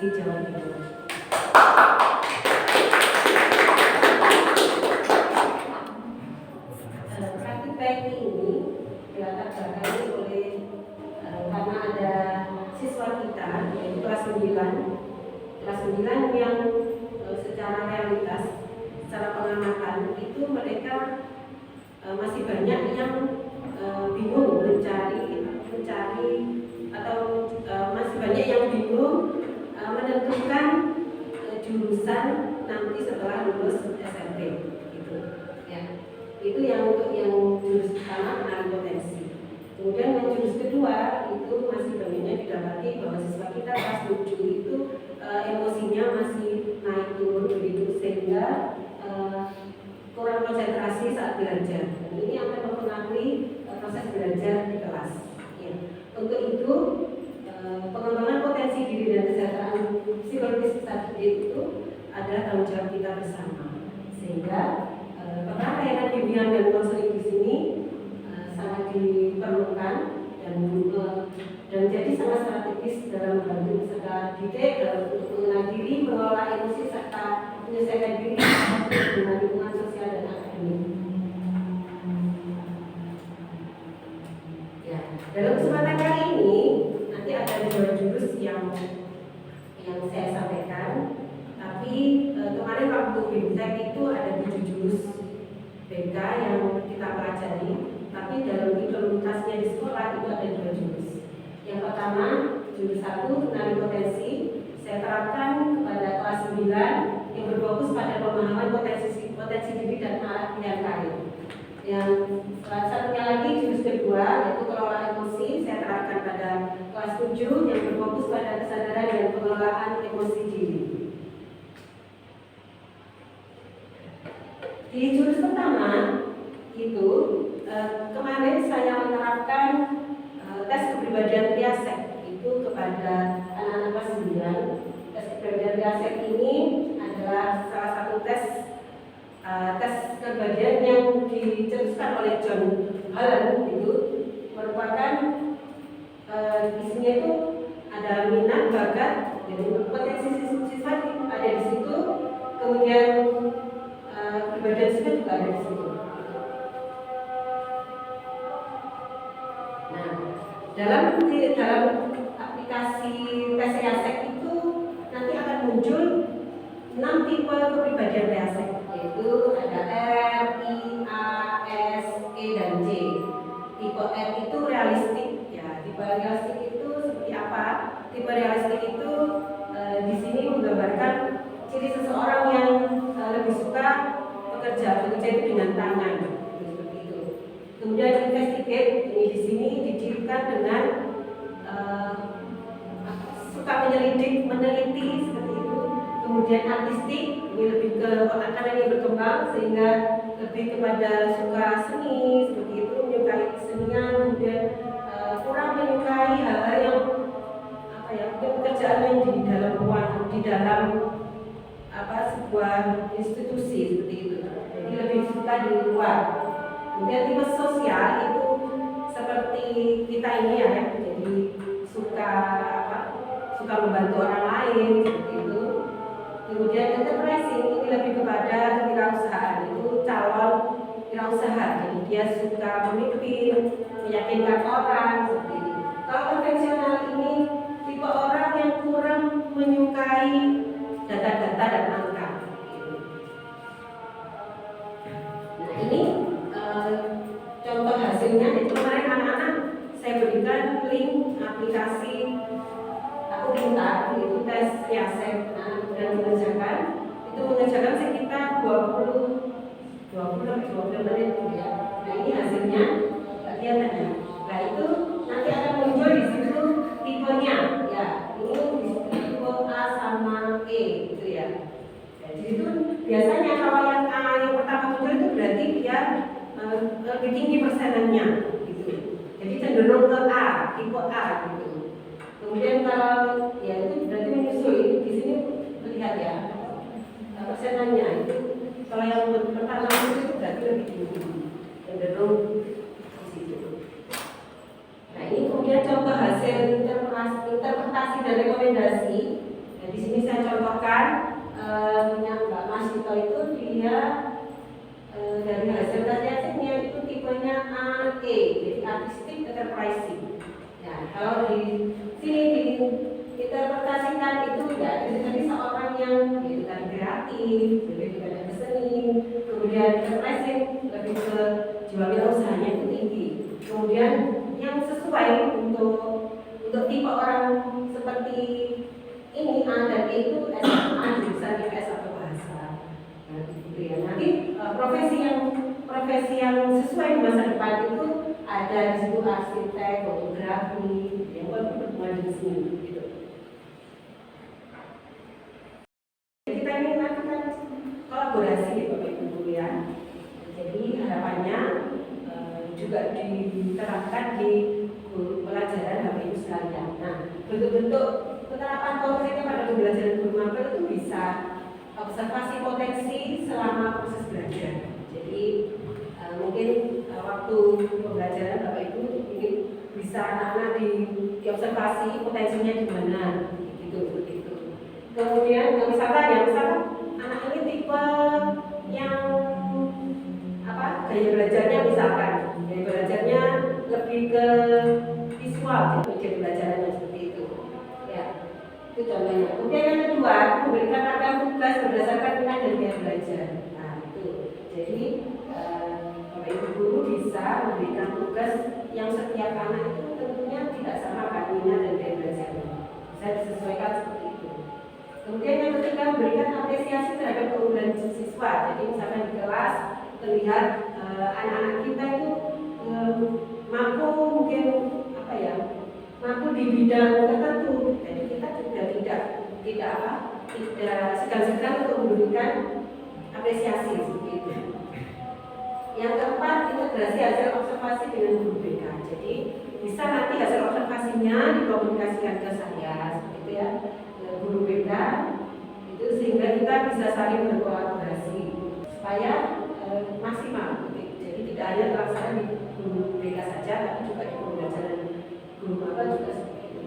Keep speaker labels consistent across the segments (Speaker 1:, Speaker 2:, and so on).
Speaker 1: Provinsi Jawa Timur. Praktik baik ini dilatar belakangi oleh karena ada siswa kita yaitu kelas 9 yang secara realitas, secara pengamatan itu mereka masih banyak yang bingung mencari atau masih banyak yang bingung menentukan jurusan nanti setelah lulus SMP gitu ya. Itu yang untuk yang jurus pertama penari potensi. Kemudian yang jurus kedua itu masih banyaknya didapati bahwa siswa kita kelas 7 itu emosinya masih naik turun begitu sehingga kurang konsentrasi saat belajar. Dan ini akan mempengaruhi proses belajar di kelas. Ya. Untuk itu pengembangan potensi diri dan kesejahteraan psikologis peserta didik itu adalah tanggung jawab kita bersama. Sehingga peran layanan bimbingan dan konseling di sini sangat diperlukan dan jadi sangat strategis dalam membantu peserta didik dalam untuk mengenal diri, mengelola emosi serta menyelesaikan diri dengan lingkungan sosial dan akademik. Ya, dalam kesempatan kali ini nanti ada 2 jurus yang saya sampaikan. Tapi kemarin waktu BIMTEK itu ada 7 jurus BK yang kita pelajari. Tapi dalam implementasinya di sekolah itu ada 2 jurus. Yang pertama jurus 1 penari potensi saya terapkan kepada kelas 9 yang berfokus pada pemahaman potensi diri dan arah pilihan karir. Yang satunya lagi jurus kedua yaitu kelola emosi saya terapkan pada kelas 7 yang berfokus pada kesadaran dan pengelolaan emosi diri. Di jurus pertama itu kemarin saya menerapkan tes kepribadian Triasek itu kepada anak-anak kelas 9. Tes kepribadian Triasek ini adalah salah satu tes kepribadian yang dicetuskan oleh John Holland. Itu merupakan isinya itu ada minat, bakat, jadi potensi siswa ada di situ, kemudian kepribadian siswa juga ada di situ. Nah, dalam aplikasi tes Triasek itu nanti akan muncul 6 tipe kepribadian Triasek, yaitu ada R, I, A, S, E, dan C. Tipe R itu realistik, ya. Tipe realistik itu seperti apa? Tipe realistik itu di sini menggambarkan ciri seseorang yang lebih suka bekerja itu dengan tangan, seperti itu. Kemudian investigate ini di sini dicirikan dengan suka menyelidik, meneliti seperti itu. Kemudian artistik ini lebih ke otak kanan yang berkembang sehingga lebih kepada suka seni seperti itu, menyukai kesenian. Kemudian kurang menyukai hal-hal yang pekerjaan yang di dalam ruang, di dalam sebuah institusi seperti itu. Jadi lebih suka di luar. Kemudian tipe sosial itu seperti kita ini ya, jadi suka membantu orang lain seperti itu. Kemudian enterprising ini lebih kepada kewirausahaan, itu calon wirausaha, jadi dia suka memimpin, meyakinkan orang seperti ini. Kalau konvensional ini tipe orang yang kurang menyukai data-data dan angka. Nah ini contoh hasilnya. Jadi kemarin anak-anak saya berikan link aplikasi Aku Pintar, itu tes Triasek dan mengerjakan. Itu mengerjakan sekitar 20 menit ya. Nah ini hasilnya kegiatannya. Nah itu nanti akan muncul di situ tipenya ya. Ini di tipe A sama E gitu ya. Jadi itu biasanya kalau yang A yang pertama muncul itu berarti dia lebih tinggi persenannya gitu. Jadi cenderung ke A, tipe A gitu. Kemudian kalau ya itu berarti menyusui di sini melihat ya persenannya itu kalau yang pertama itu berarti lebih tinggi, cenderung di situ. Nah ini kemudian contoh hasil interpretasi dan rekomendasi Nah, di sini saya contohkan yang Mbak Masito itu dia dari hasil tes yasinnya itu tipenya AE, jadi artistic enterprising. Nah, kalau di sini diinterpretasikan itu ya jadi seorang yang itu tadi kreatif, lebih ke seni, kemudian enterprising lebih ke jiwa wirausahanya itu tinggi. Kemudian yang sesuai untuk tipe orang seperti ini A dan E itu SMA jurusan IPS atau bahasa. Nah, gitu ya. Nanti profesi yang sesuai di masa depan itu ada di situ arsitek, fotografi, yang berhubungan dengan seni gitu. Kita ini lakukan kolaborasi ya Bapak Ibu guru ya. Jadi harapannya juga diterapkan di pelajaran Bapak Ibu sekalian. Nah, bentuk-bentuk penerapan konkretnya pada pembelajaran guru magang itu bisa observasi potensi selama proses belajar. Jadi mungkin waktu pembelajaran Bapak Ibu ingin bisa anak-anak diobservasi potensinya di mana, gitu begitu. Kemudian misalkan anak ini tipe yang gaya belajarnya misalkan gaya belajarnya lebih ke visual, jadi belajarannya seperti itu. Ya, itu contohnya. Kemudian yang kedua, memberikan ragam tugas berdasarkan minat dan gaya belajar. Nah, itu. Jadi Bapak Ibu guru bisa memberikan tugas yang setiap anak itu tentunya tidak sama kan minat dan gaya belajarnya. Bisa disesuaikan seperti itu. Kemudian yang ketiga, memberikan apresiasi terhadap keunggulan siswa. Jadi misalkan di kelas terlihat anak-anak kita itu mampu mungkin mampu di bidang tertentu. Jadi kita juga tidak segan-segan untuk memberikan apresiasi seperti itu. Yang keempat, integrasi hasil observasi dengan guru BK. Jadi bisa nanti hasil observasinya dikomunikasikan ke saya seperti itu ya, ke guru BK itu sehingga kita bisa saling berkolaborasi supaya maksimal. Jadi tidak hanya terlaksana di guru BK saja, tapi juga di pembelajaran guru magang juga seperti itu.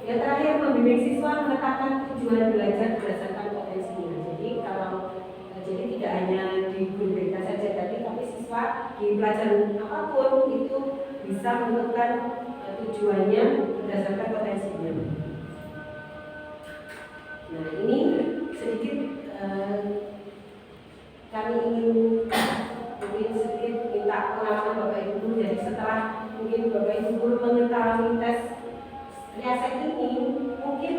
Speaker 1: Yang terakhir, membimbing siswa menetapkan tujuan belajar berdasarkan potensinya. Jadi jadi tidak hanya di guru BK saja tadi, tapi siswa di pelajaran apapun itu bisa menentukan tujuannya berdasarkan potensinya. Nah, ini sedikit kami ingin mungkin sedikit minta pengalaman Bapak Ibu guru. Jadi setelah mungkin Bapak Ibu guru mengetahui tes riaset ini, mungkin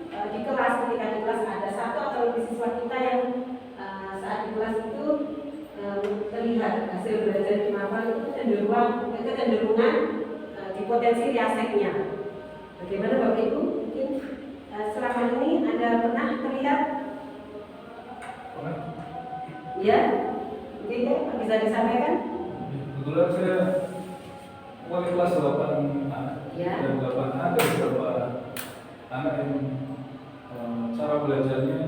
Speaker 1: di kelas ketika di kelas ada satu atau lebih siswa kita yang saat di kelas itu terlihat hasil belajar di magang itu kecenderungan di potensi riasetnya. Bagaimana Bapak Ibu? Mungkin selama ini ada pernah terlihat? Ya, mungkin ya bisa disampaikan.
Speaker 2: Kebetulan saya wali kelas 8A
Speaker 1: ya.
Speaker 2: Dan 8A ada beberapa anak yang cara belajarnya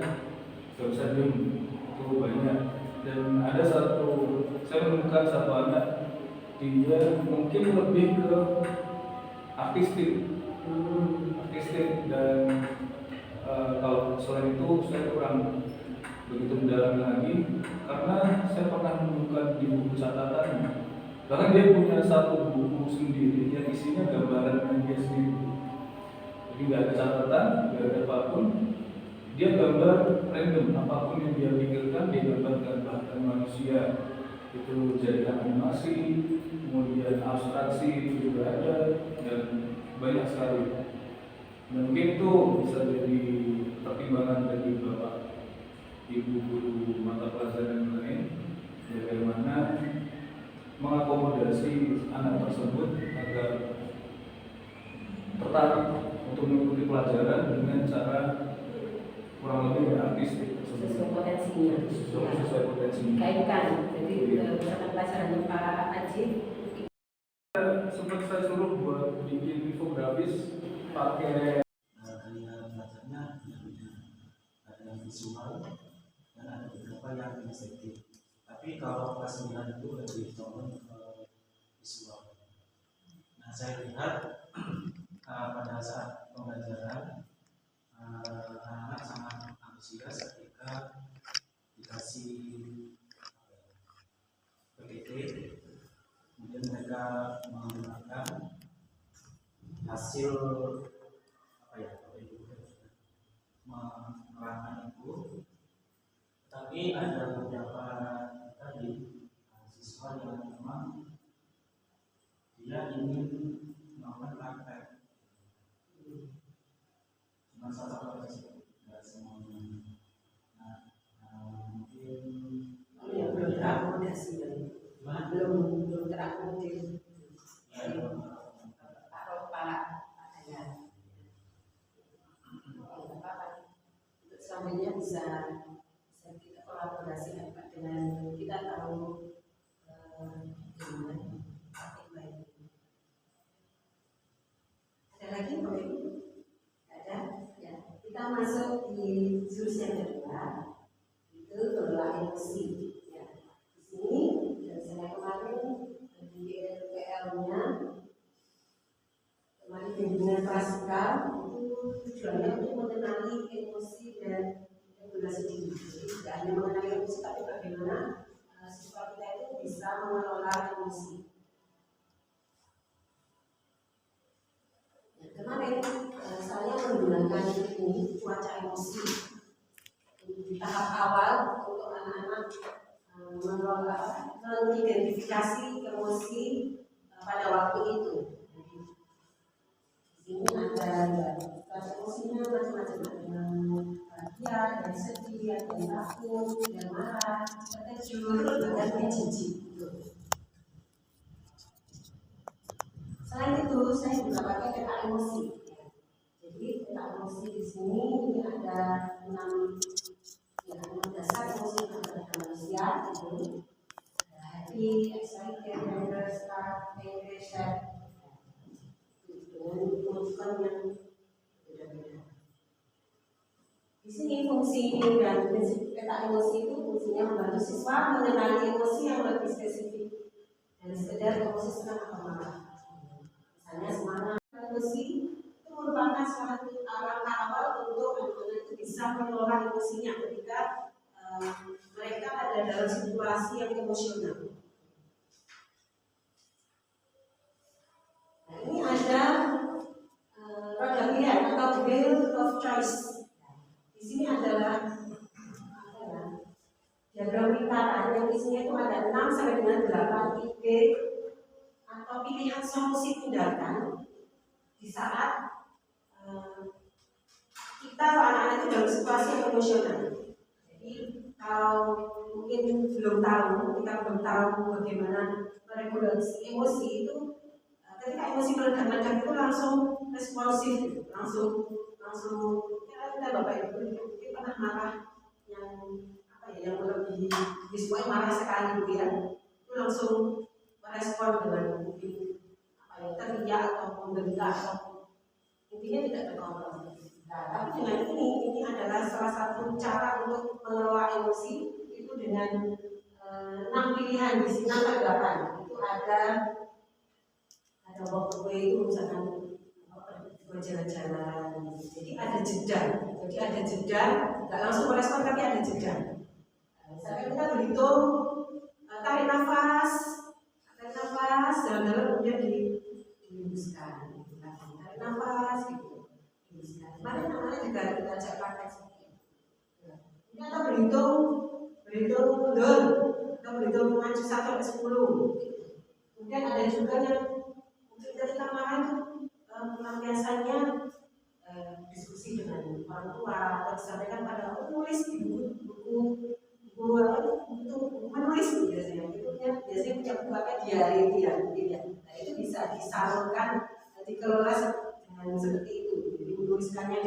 Speaker 2: gak bisa diem, itu banyak. Dan ada saya menemukan satu anak, dia mungkin lebih ke artistik dan kalau selain itu saya kurang begitu mendalam lagi, karena saya pernah menemukan di buku catatannya, bahkan dia punya satu buku sendiri yang isinya gambaran dia sendiri. Jadi nggak ada catatan, nggak ada apapun, dia gambar random, apapun yang dia pikirkan dia gambarkan. Bahkan manusia itu jadi animasi, kemudian abstraksi itu juga ada, dan banyak sekali. Dan mungkin itu bisa jadi pertimbangan bagi Bapak Ibu guru mata pelajaran lain, bagaimana mengakomodasi anak tersebut agar tertarik untuk mengikuti pelajaran dengan cara kurang lebih artistik
Speaker 1: sesuai potensinya.
Speaker 2: Sesuai potensinya.
Speaker 1: Kaitkan, jadi misalkan pelajarannya Pak Ajit.
Speaker 2: Sempat saya suruh buat bikin infografis pakai
Speaker 3: ada yang visual dan ada beberapa yang kinestetik. Tapi kalau kelas 9 itu lebih condong visual. Nah, saya lihat pada saat pembelajaran anak antusias ketika dikasih PPT, kemudian mereka menggunakan hasil menerangkan itu, tapi ada beberapa tadi siswa yang memang dia ingin melakukan praktek, cuma salah satu saja, tidak semuanya. Mungkin
Speaker 1: yang belum terakomodasi, belum terakomodir. Selanjutnya bisa kita kolaborasi dengan kita tahu gimana praktik baik. Ada lagi Pak Ibu? Ada? Ya. Kita masuk di jurus yang kedua, itu kelola emosi. Ya. Di sini dan saya kemarin di LPL-nya kemarin bimbingan prasikal itu tujuannya untuk mengenali emosi dan regulasi diri. Jadi tidak hanya mengenali emosi, tapi bagaimana siswa kita itu bisa mengelola emosi. Ya, kemarin saya menggunakan ini cuaca emosi di tahap awal untuk anak-anak mengelola, mengidentifikasi emosi pada waktu itu. Ini ada emosinya macam-macam, ada bahagia, ada sedih, ada takut, ada marah, ada jujur, ada jijik. Selain itu, saya juga pakai peta emosi. Jadi peta emosi di sini ini ada 6 dasar emosi yang ada pada manusia. Itu happy, excited, anger, sad, angry, sad. Dengan urutan yang beda-beda. Di sini fungsi dan prinsip peta emosi itu fungsinya membantu siswa mengenali emosi yang lebih spesifik dan sekedar emosi senang atau marah. Misalnya semangat, emosi itu merupakan suatu langkah awal untuk anak-anak itu bisa mengelola emosinya ketika mereka ada dalam situasi yang emosional. Nah, ini ada roda pilihan atau wheel of choice. Di sini adalah diagram lingkaran yang isinya itu ada 6 sampai dengan 8 ide atau pilihan solusi tindakan di saat kita anak-anak itu dalam situasi yang emosional. Jadi kalau mungkin kita belum tahu bagaimana meregulasi emosi itu, ketika emosi meledak-ledak itu langsung responsif, langsung kita Bapak Ibu mungkin pernah marah yang melebihi, semuanya marah sekali gitu ya, itu langsung merespon dengan mungkin teriak atau membentak atau intinya tidak terkontrol. Nah, tapi dengan ini adalah salah satu cara untuk mengelola emosi itu dengan 6 pilihan di sini 6 itu ada waktu itu misalkan jalan-jalan, jadi ada jeda, nggak langsung merespon tapi ada jeda. Misalkan kita berhitung, tarik nafas dalam-dalam kemudian dihembuskan, tarik nafas gitu, dihembuskan. Kemarin namanya juga kita ajak praktek seperti itu. Ini kita berhitung mundur, kita berhitung maju 1 sampai 10. Kemudian ada juga yang ketika marah itu biasanya diskusi dengan orang tua atau disampaikan pada penulis di buku menulis biasanya punya buku diary dia. Nah itu bisa disalurkan, dikelola dengan seperti itu. Jadi menuliskannya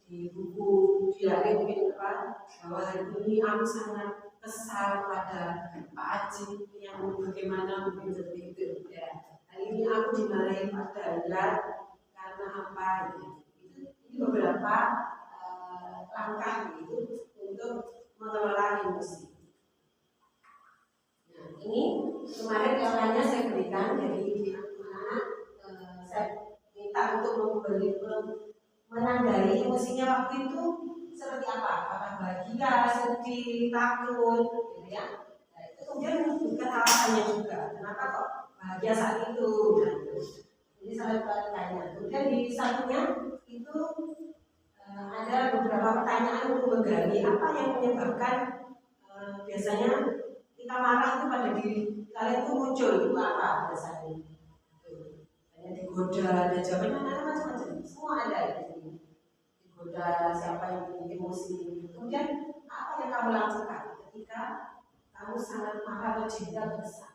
Speaker 1: di buku diary mungkin bahwa hari ini aku sangat kesal pada Pak Aji yang bagaimana mungkin seperti itu ya. Hari ini aku dimarahi Pak Dahlia karena apa gitu. Ini beberapa langkah gitu untuk mengelola emosi. Nah, ini kemarin caranya saya berikan, jadi anak-anak saya minta untuk menandai emosinya waktu itu seperti apa? Apakah bahagia, sedih, takut, gitu ya? Nah, itu kemudian menunjukkan alasannya juga. Kenapa kok bahagia saat itu? Nah, ini salah satu tanya. Kemudian di sampingnya itu ada beberapa pertanyaan untuk menggali apa yang menyebabkan biasanya kita marah itu pada diri kalian itu muncul itu apa biasanya? Hanya digoda, ada jawabannya macam-macam, semua ada di sini. Digoda siapa yang punya emosi. Kemudian apa yang kamu lakukan ketika kamu sangat marah atau cinta atau kesal?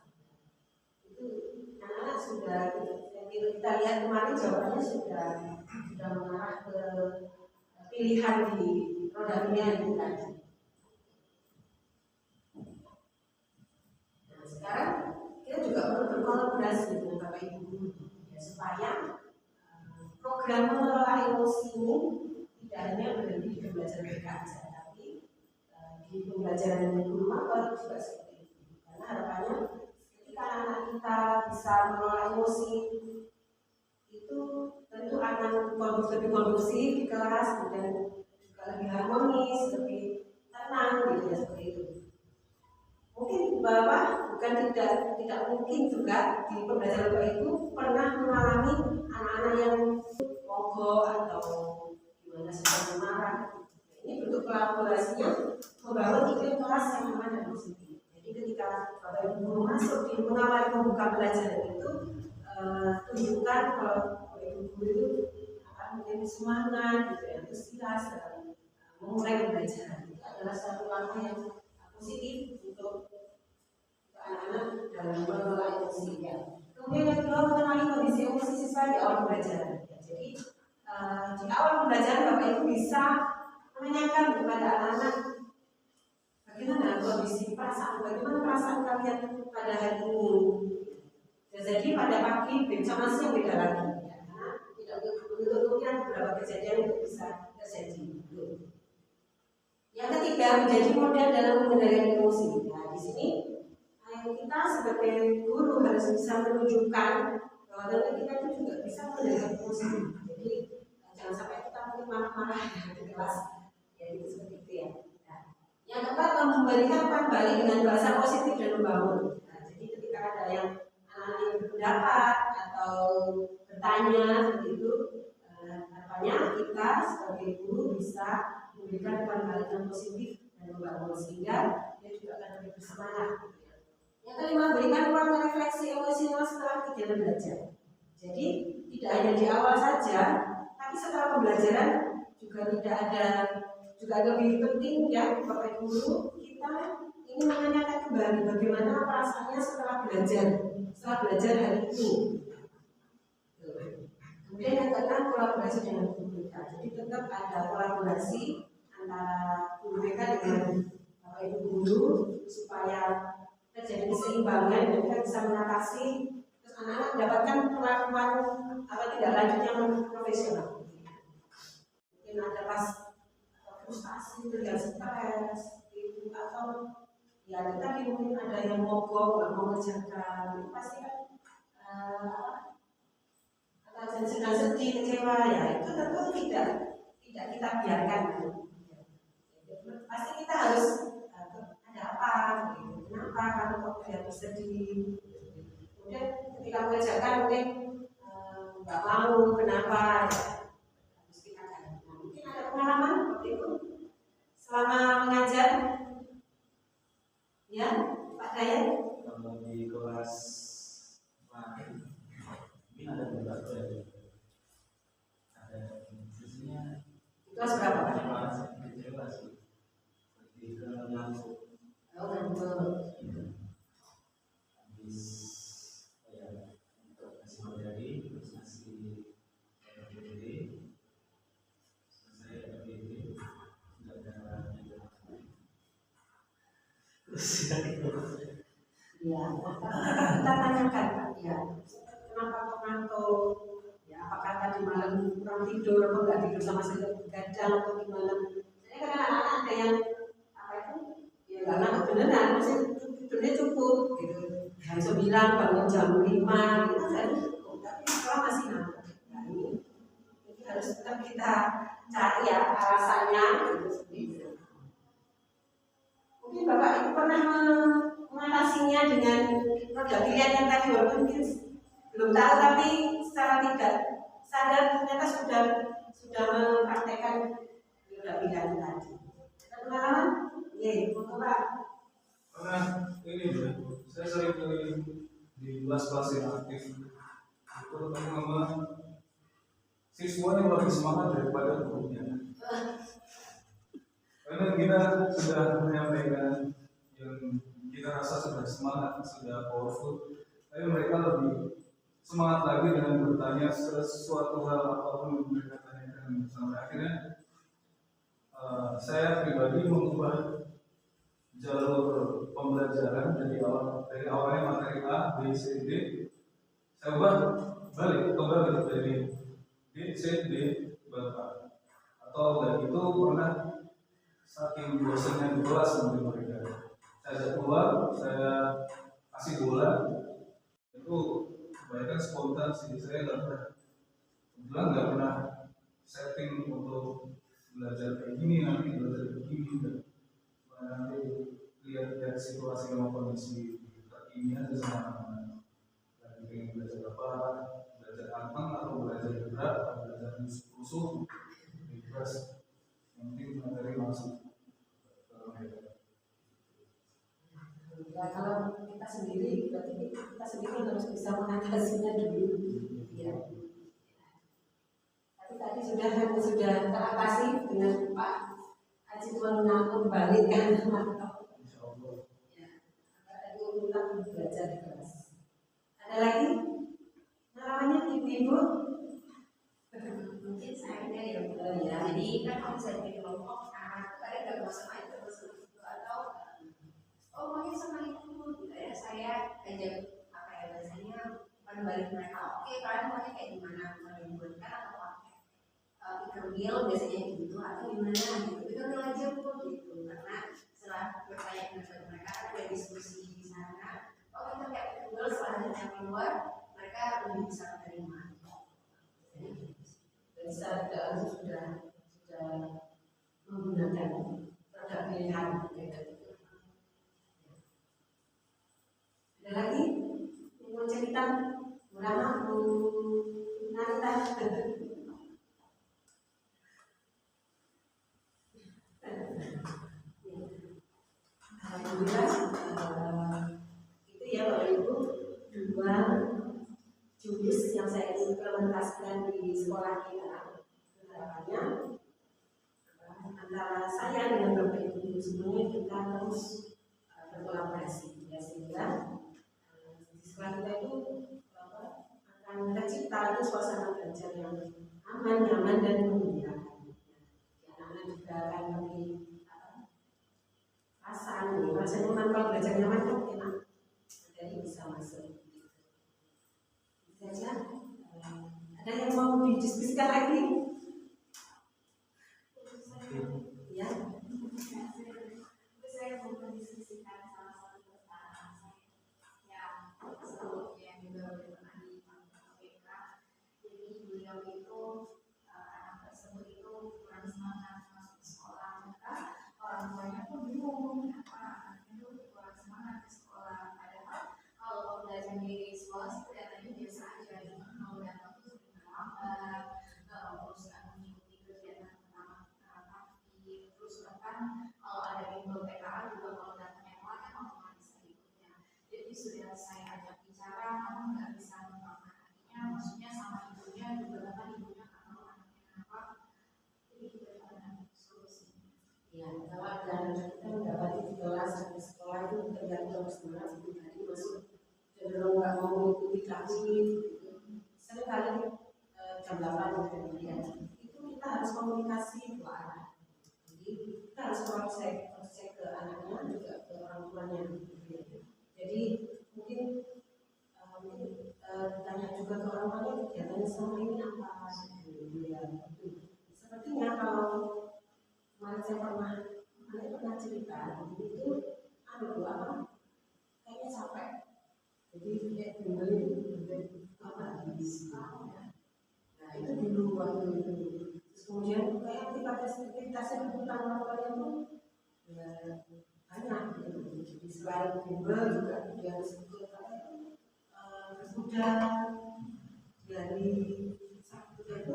Speaker 1: Itu anak-anak sudah kita lihat kemarin jawabannya sudah mengarah ke pilihan di roda pilihan itu tadi. Nah, sekarang kita juga perlu berkolaborasi dengan Bapak Ibu guru ya, supaya program mengelola emosi ini tidak hanya berhenti di pembelajaran mereka saja, tapi di pembelajaran guru maba juga seperti itu. Karena harapannya ketika anak-anak kita bisa mengelola emosi itu tentu akan lebih kondusif di kelas, kemudian juga lebih harmonis, lebih tenang gitu ya, seperti itu. Mungkin Bapak bukan tidak mungkin juga di pembelajaran Bapak itu pernah mengalami anak-anak yang mogok atau gimana sedang marah. Ini bentuk kolaborasinya membangun iklim kelas yang aman dan positif. Jadi ketika Bapak Ibu guru masuk di mengawali membuka pelajaran itu tunjukkan kalau Bapak Ibu guru itu akan menjadi semangat, gitu, antusias dalam memulai pembelajaran. Itu adalah satu langkah yang positif untuk anak-anak dalam mengelola emosi ya. Kemudian yang kedua mengenali kondisi emosi siswa di awal pembelajaran. Ya, jadi di awal pembelajaran Bapak Ibu bisa menanyakan kepada anak-anak bagaimana kondisi perasaan, bagaimana perasaan kalian pada hari ini. Ya, jadi pada pagi sama siang beda lagi. Ya, karena tidak menutup beberapa kejadian itu bisa terjadi. Yang ketiga menjadi model dalam pengendalian emosi. Nah di sini kita sebagai guru harus bisa menunjukkan bahwa kita itu juga bisa mengendalikan emosi. Jadi jangan sampai kita mungkin marah-marah di kelas, ya itu seperti itu ya. Nah, yang keempat memberikan umpan balik dengan bahasa positif dan membangun. Nah, jadi ketika ada yang anak-anak yang berpendapat atau bertanya seperti itu, harapannya kita sebagai guru bisa memberikan umpan balik yang positif dan membangun sehingga dia juga akan lebih bersemangat. Yang kelima, berikan ruang refleksi emosional setelah kegiatan belajar. Jadi tidak hanya di awal saja, tapi setelah pembelajaran juga lebih penting ya Bapak Ibu guru kita ini menanyakan kembali bagaimana perasaannya setelah belajar hari itu. Kemudian yang keenam, kolaborasi dengan guru kita. Jadi tetap ada kolaborasi antara guru mereka dengan Bapak Ibu guru supaya terjadi keseimbangan dan kita bisa mengatasi terus anak-anak mendapatkan perlakuan tidak lanjut yang profesional. Mungkin ada pas frustasi, terlihat stres, itu atau ya kita mungkin ada yang mogok, nggak mau mengerjakan, itu pasti kan atau sedang sedih, kecewa ya itu tentu tidak kita biarkan. Pasti kita harus ada apa, gitu. Kenapa kamu kok kelihatan sedih? Kemudian ketika mengerjakan mungkin nggak mau, kenapa? Ya, harus kita kan. Nah, mungkin ada pengalaman seperti itu selama mengajar, ya Pak Dayan?
Speaker 3: Kalau di kelas lain mungkin ada beberapa ya. Ada sisinya.
Speaker 1: Kelas berapa?
Speaker 3: Kecewa sih. Ketika ngantuk.
Speaker 1: Oh, ngantuk.
Speaker 3: Habis ya untuk ngasih materi, terus ngasih PPT, selesai PPT, nggak ada terus
Speaker 1: ya, kita tanyakan Pak, ya kenapa kok ngantuk? Ya, apakah tadi malam kurang tidur atau nggak tidur sama sekali, begadang atau gimana? Jadi kadang anak-anak ada yang ya nggak ngantuk beneran, masih tidurnya cukup gitu. Jam 9 bangun jam 5 gitu kan, tapi sekolah masih ngantuk. Nah, ini harus tetap kita cari ya alasannya gitu. Mungkin Bapak Ibu pernah mengatasinya dengan produk pilihan yang tadi, walaupun mungkin belum tahu, tapi secara tidak sadar ternyata sudah mempraktekkan produk pilihan tadi. Ada pengalaman? Iya, Bapak.
Speaker 2: Karena ini saya sering kali di kelas-kelas yang aktif itu teman-teman siswa yang lebih semangat daripada gurunya. Karena kita sudah menyampaikan yang kita rasa sudah semangat, sudah powerful, tapi mereka lebih semangat lagi dengan bertanya sesuatu hal apapun yang mereka tanyakan. Sampai akhirnya saya pribadi mengubah jalur pembelajaran dari awalnya materi A, B, C, D, saya ubah kembali dari D, C, D, Bapak. Atau dari itu pernah saking bosannya di kelas mungkin mereka, saya ajak keluar, saya kasih bola, itu kebanyakan spontan sih. Saya nggak pernah setting untuk belajar kayak gini, nanti belajar begini, nanti lihat situasi sama kondisi terkini aja sama lagi pengen belajar apa, belajar anteng atau belajar berat atau belajar rusuh, bebas, yang penting materi masuk.
Speaker 1: Ya, kalau kita sendiri, berarti kita sendiri harus bisa mengatasinya dulu. Ya. Tapi tadi sudah teratasi dengan Pak Haji Tuan membalikkan materi. Ya, ada urutan belajar di kelas. Ada lagi? Namanya ibu-ibu?
Speaker 4: Mungkin saya ya, jadi kan kalau misalnya di kelompok anak kadang nggak masuk aja terus atau mungkin sama itu gitu ya, saya ajak apa ya biasanya balik mereka, oke kalian maunya kayak gimana, mau dibuatkan atau pakai pikir wheel biasanya gitu atau gimana gitu, pikir wheel aja kok gitu, karena setelah bertanya dengan mereka ada diskusi di sana, kita kayak pikir wheel setelah ada keluar mereka lebih bisa menerima.
Speaker 1: Dan secara tidak langsung sudah menggunakan produk pilihan. Ada lagi yang mau cerita? Berapa Nata? Alhamdulillah, itu ya Bapak Ibu, dua jurus yang saya implementasikan di sekolah kita. Harapannya antara saya dengan Bapak Ibu semuanya kita terus berkolaborasi ya, sehingga di sekolah kita itu akan tercipta itu suasana belajar yang aman, nyaman dan menggembirakan. Ya, anak-anak juga akan lebih rasanya nyaman. Kalau belajar nyaman kan enak, jadi bisa masuk. Saja. Ada yang mau didiskusikan lagi? Ya.
Speaker 4: Saya mau mendiskusikan salah satu pertanyaan saya yang sebelumnya juga pernah di KPK. Jadi beliau itu anak tersebut itu kurang semangat masuk sekolah, maka orang tuanya pun bingung kenapa anaknya itu kurang semangat ke sekolah. Padahal kalau belajar di sekolah sih kelihatannya biasa aja, mau datang tuh terlambat, terus mengikuti kegiatan pertama pagi, terus bahkan kalau ada bimbel PKA juga kalau datangnya telat kan otomatis ikutnya. Jadi sudah saya ajak bicara, kamu nggak bisa memahaminya, maksudnya sama ibunya juga bahkan ibunya nggak tahu anaknya kenapa. Jadi kita ada solusinya.
Speaker 1: Ya, kalau dan kita mendapati di kelas atau sekolah itu tergantung semangat sebelum tadi masuk cenderung nggak mau mengikuti kami. Seringkali jam 8 kemudian itu kita harus komunikasi dua arah. Jadi kita harus cross check ke anaknya juga ke orang tuanya. Jadi mungkin ditanya juga ke orang tuanya kegiatannya selama ini apa. Sepertinya kalau kemarin saya pernah cerita itu kayaknya capek. Jadi kayak apa nah itu dulu waktu itu. Terus kemudian kayak aktivitasnya kebutuhan orang tuanya itu banyak selain bimbel juga kemudian berkuda dari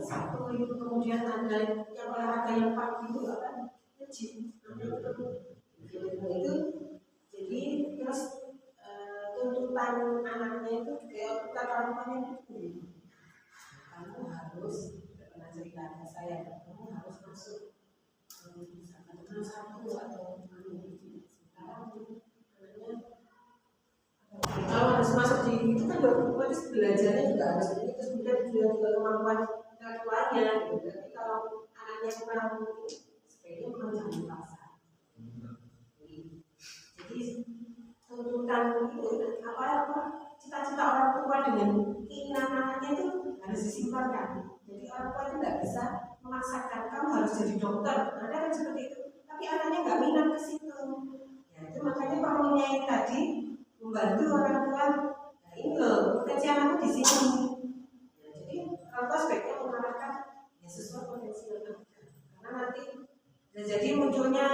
Speaker 1: satu itu kemudian ada yang olahraga yang pagi itu apa gym itu jadi terus tuntutan anaknya itu kayak tuntutan orang tuanya itu kamu harus pernah cerita ke saya kamu harus masuk misalkan satu atau sekarang kalau harus masuk di itu kan otomatis belajarnya juga harus ini terus kemudian juga kemampuan intelektualnya gitu. Tapi kalau anaknya kurang sebaiknya memang jangan dipaksa. Jadi tuntutan itu apa cita-cita orang tua dengan keinginan anaknya itu harus disimpulkan. Jadi orang tua itu nggak bisa memaksakan kamu harus jadi dokter. Ada kan seperti itu. Tapi anaknya nggak minat ke situ. Ya itu makanya perlunya yang tadi membantu orang tua. Nah ini loh potensi anakku di sini. Ya, jadi orang tua sebaiknya mengarahkan ya sesuai potensi anak. Karena nanti ya, jadi munculnya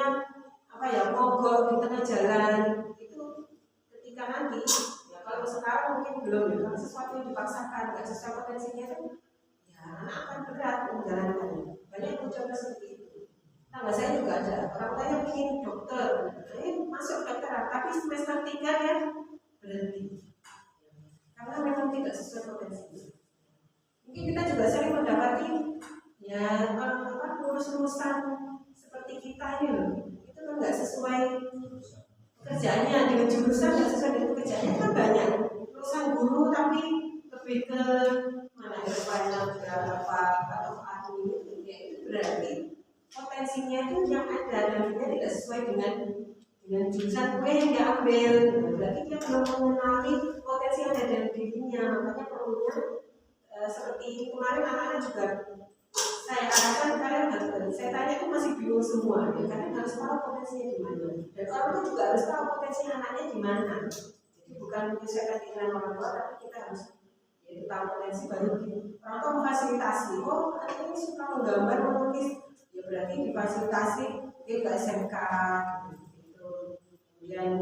Speaker 1: apa ya mogok di tengah jalan itu ketika nanti ya kalau sekarang mungkin belum ya kalau sesuatu yang dipaksakan nggak sesuai potensinya kan ya anak akan berat menjalankannya. Banyak yang mencoba seperti itu. Nah, saya juga ada orang tuanya bikin dokter, masuk dokteran tapi semester 3 ya berhenti karena memang tidak sesuai potensi. Mungkin kita juga sering mendapati ya lulus-lulusan seperti kita ini loh itu kan nggak sesuai pekerjaannya dengan jurusan nggak sesuai dengan pekerjaannya kan banyak lulusan guru tapi lebih ke mana ya apa atau ahli ya itu berarti potensinya itu yang ada dan dia tidak sesuai dengan jurusan kuliah yang dia ambil. Berarti dia belum mengenali potensi yang ada dalam dirinya. Makanya perlunya seperti kemarin anak-anak juga saya arahkan kalian harus saya tanya itu masih bingung semua ya. Kalian harus tahu potensinya di mana dan orang itu juga harus tahu potensi anaknya di mana. Jadi bukan menyelesaikan keinginan orang tua tapi kita harus yaitu tahu potensi baru orang tua memfasilitasi. Oh anak ini suka menggambar melukis ya berarti difasilitasi dia ke SMK gitu. Kemudian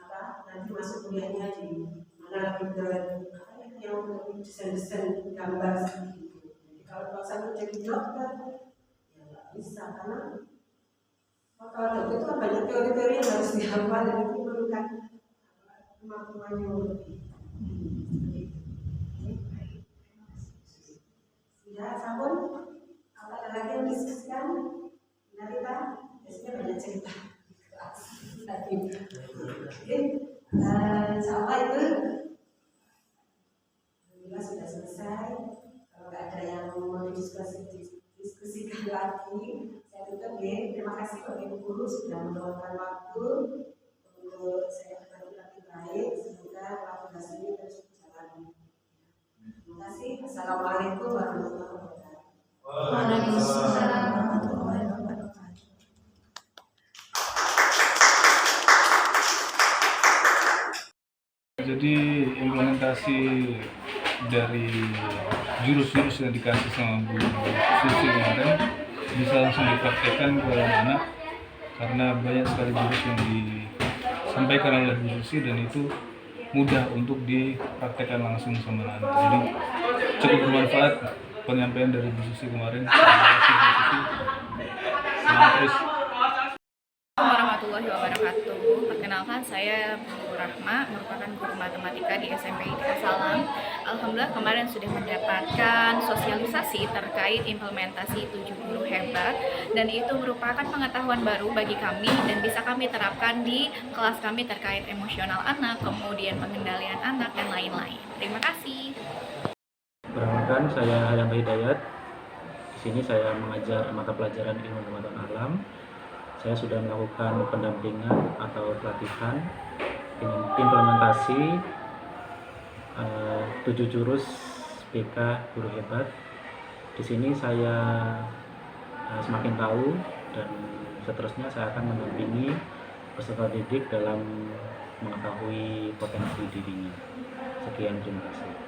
Speaker 1: apa nanti masuk kuliahnya di mana lebih ke yang desain gambar seperti itu. Jadi kalau paksa jadi dokter ya nggak bisa karena kalau dokter itu banyak teori-teori yang harus dihafal dan itu memerlukan kemampuan yang lebih. Ya, sabun. Ada lagi yang diskusikan? Nah kita biasanya banyak cerita. Sama itu alhamdulillah sudah selesai. Kalau nggak ada yang mau diskusikan lagi, saya tutup ya. Terima kasih bagi Ibu Guru sudah meluangkan waktu untuk saya berbagi lebih baik. Semoga kolaborasi ini terus berjalan. Terima kasih. Assalamualaikum warahmatullahi wabarakatuh.
Speaker 4: Waalaikumsalam warahmatullahi wabarakatuh.
Speaker 2: Jadi implementasi dari jurus-jurus yang dikasih sama Bu Susi kemarin bisa langsung dipraktekkan ke anak karena banyak sekali jurus yang disampaikan oleh Bu Susi dan itu mudah untuk dipraktekkan langsung sama anak. Jadi cukup bermanfaat penyampaian dari Bu Susi kemarin. Terima kasih Bu Susi. Semangat terus.
Speaker 5: Warahmatullahi wabarakatuh. Perkenalkan saya Bu Rahma, merupakan guru matematika di SMP Itikaf Salam. Alhamdulillah kemarin sudah mendapatkan sosialisasi terkait implementasi 7 guru hebat dan itu merupakan pengetahuan baru bagi kami dan bisa kami terapkan di kelas kami terkait emosional anak, kemudian pengendalian anak dan lain-lain. Terima kasih.
Speaker 6: Perkenalkan, saya Hayam Hidayat. Di sini saya mengajar mata pelajaran ilmu pengetahuan alam. Saya sudah melakukan pendampingan atau pelatihan implementasi 7 jurus BK Guru Hebat. Di sini saya semakin tahu dan seterusnya saya akan mendampingi peserta didik dalam mengetahui potensi dirinya. Sekian, terima kasih.